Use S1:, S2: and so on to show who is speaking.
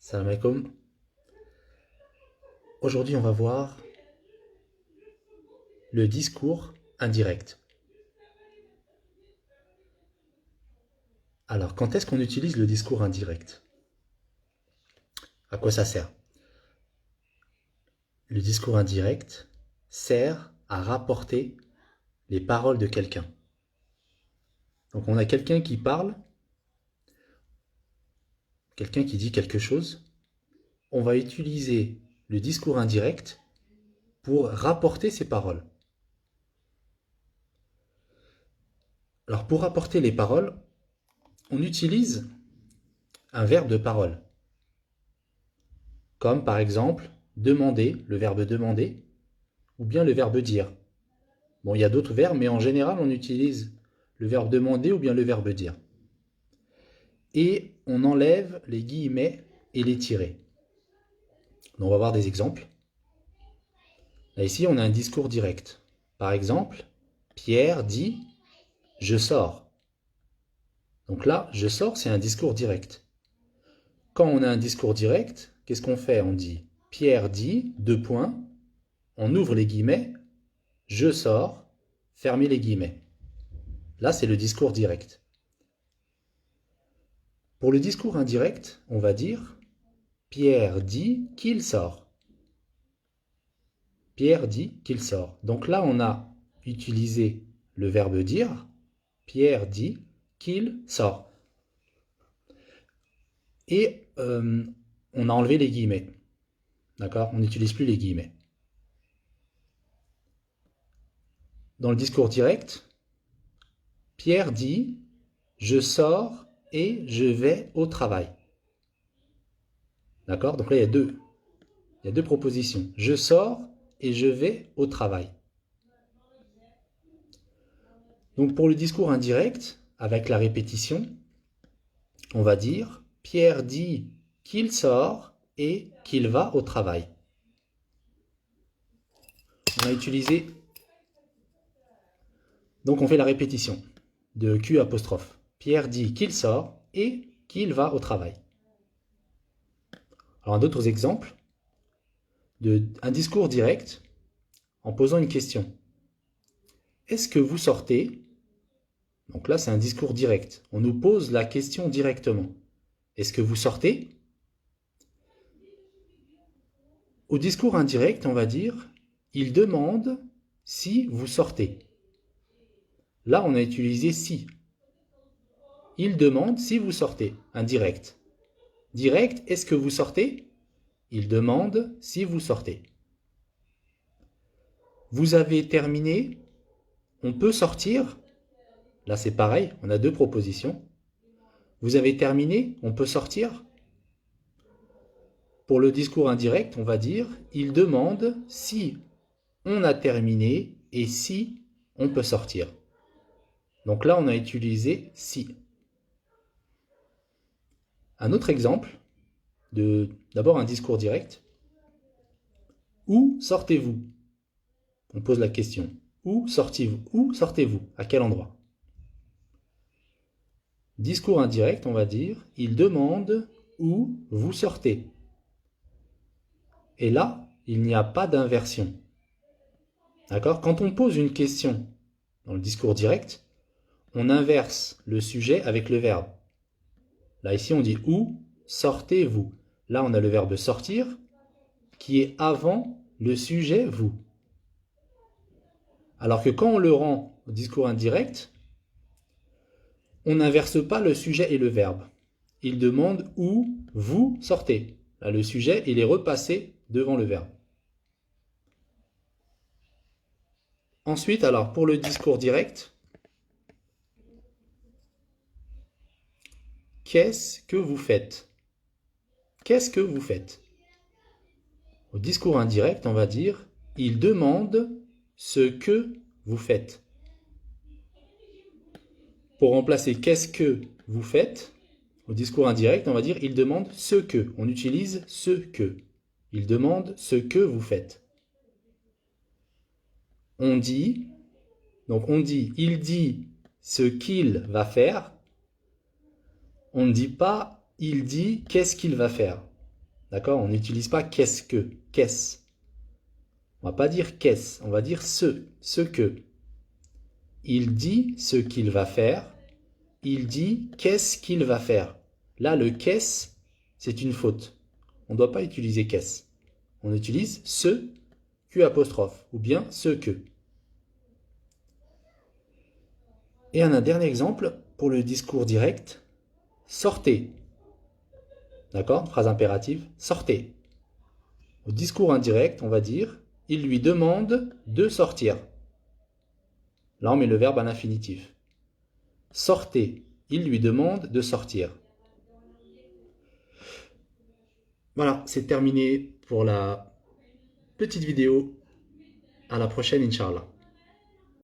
S1: Salam alaikum. Aujourd'hui, on va voir le discours indirect. Alors, quand est-ce qu'on utilise le discours indirect? À quoi ça sert? Le discours indirect sert à rapporter les paroles de quelqu'un. Donc, on a quelqu'un qui parle, quelqu'un qui dit quelque chose. On va utiliser le discours indirect pour rapporter ces paroles. Alors, pour rapporter les paroles, on utilise un verbe de parole. Comme par exemple, demander, le verbe demander, ou bien le verbe dire. Bon, il y a d'autres verbes, mais en général, on utilise le verbe demander ou bien le verbe dire. Et on enlève les guillemets et les tirets. Donc, on va voir des exemples. Là, ici, on a un discours direct. Par exemple, Pierre dit « je sors ». Donc là, « je sors », c'est un discours direct. Quand on a un discours direct, qu'est-ce qu'on fait? On dit « Pierre dit », deux points, on ouvre les guillemets, « je sors », fermez les guillemets. Là, c'est le discours direct. Pour le discours indirect, on va dire « Pierre dit qu'il sort ». Pierre dit qu'il sort. Donc là, on a utilisé le verbe dire. Pierre dit qu'il sort. Et on a enlevé les guillemets. D'accord? On n'utilise plus les guillemets. Dans le discours direct, Pierre dit « je sors et je vais au travail ». D'accord? Donc là, il y a deux propositions. Je sors et je vais au travail. Donc pour le discours indirect, avec la répétition, on va dire « Pierre dit qu'il sort et qu'il va au travail ». On a utilisé... Donc on fait la répétition de Q apostrophe. Pierre dit qu'il sort et qu'il va au travail. Alors d'autres exemples un discours direct en posant une question. Est-ce que vous sortez? Donc là, c'est un discours direct. On nous pose la question directement. Est-ce que vous sortez? Au discours indirect, on va dire « Il demande si vous sortez ». Là, on a utilisé « si ». Il demande si vous sortez. Indirect. Direct, est-ce que vous sortez? Il demande si vous sortez. Vous avez terminé? On peut sortir? Là, c'est pareil, on a deux propositions. Vous avez terminé? On peut sortir? Pour le discours indirect, on va dire « Il demande si on a terminé et si on peut sortir ». Donc là, on a utilisé « si ». Un autre exemple, d'abord un discours direct. Où sortez-vous? On pose la question. Où sortez-vous? Où sortez-vous? À quel endroit? Discours indirect, on va dire « Il demande où vous sortez ». Et là, il n'y a pas d'inversion. D'accord? Quand on pose une question dans le discours direct, on inverse le sujet avec le verbe. Là, ici, on dit « Où sortez-vous » Là, on a le verbe « sortir » qui est avant le sujet « vous ». Alors que quand on le rend au discours indirect, on n'inverse pas le sujet et le verbe. Il demande « Où vous sortez » Là, le sujet, il est repassé devant le verbe. Ensuite, alors, pour le discours direct, qu'est-ce que vous faites? Qu'est-ce que vous faites? Au discours indirect, on va dire « Il demande ce que vous faites ». Pour remplacer « qu'est-ce que vous faites ?» au discours indirect, on va dire « Il demande ce que ». On utilise « ce que ». Il demande ce que vous faites. On dit, donc on dit « Il dit ce qu'il va faire ». On ne dit pas « Il dit qu'est-ce qu'il va faire ». D'accord? On n'utilise pas qu'est-ce que, qu'est-ce. On va pas dire qu'est-ce, on va dire ce que. Il dit ce qu'il va faire. Il dit qu'est-ce qu'il va faire. Là, le qu'est-ce, c'est une faute. On ne doit pas utiliser qu'est-ce. On utilise ce, Q apostrophe, ou bien ce que. Et un dernier exemple pour le discours direct. Sortez. D'accord? Phrase impérative. Sortez. Au discours indirect, on va dire il lui demande de sortir. Là, on met le verbe à l'infinitif. Sortez. Il lui demande de sortir. Voilà, c'est terminé pour la petite vidéo. À la prochaine, Inch'Allah.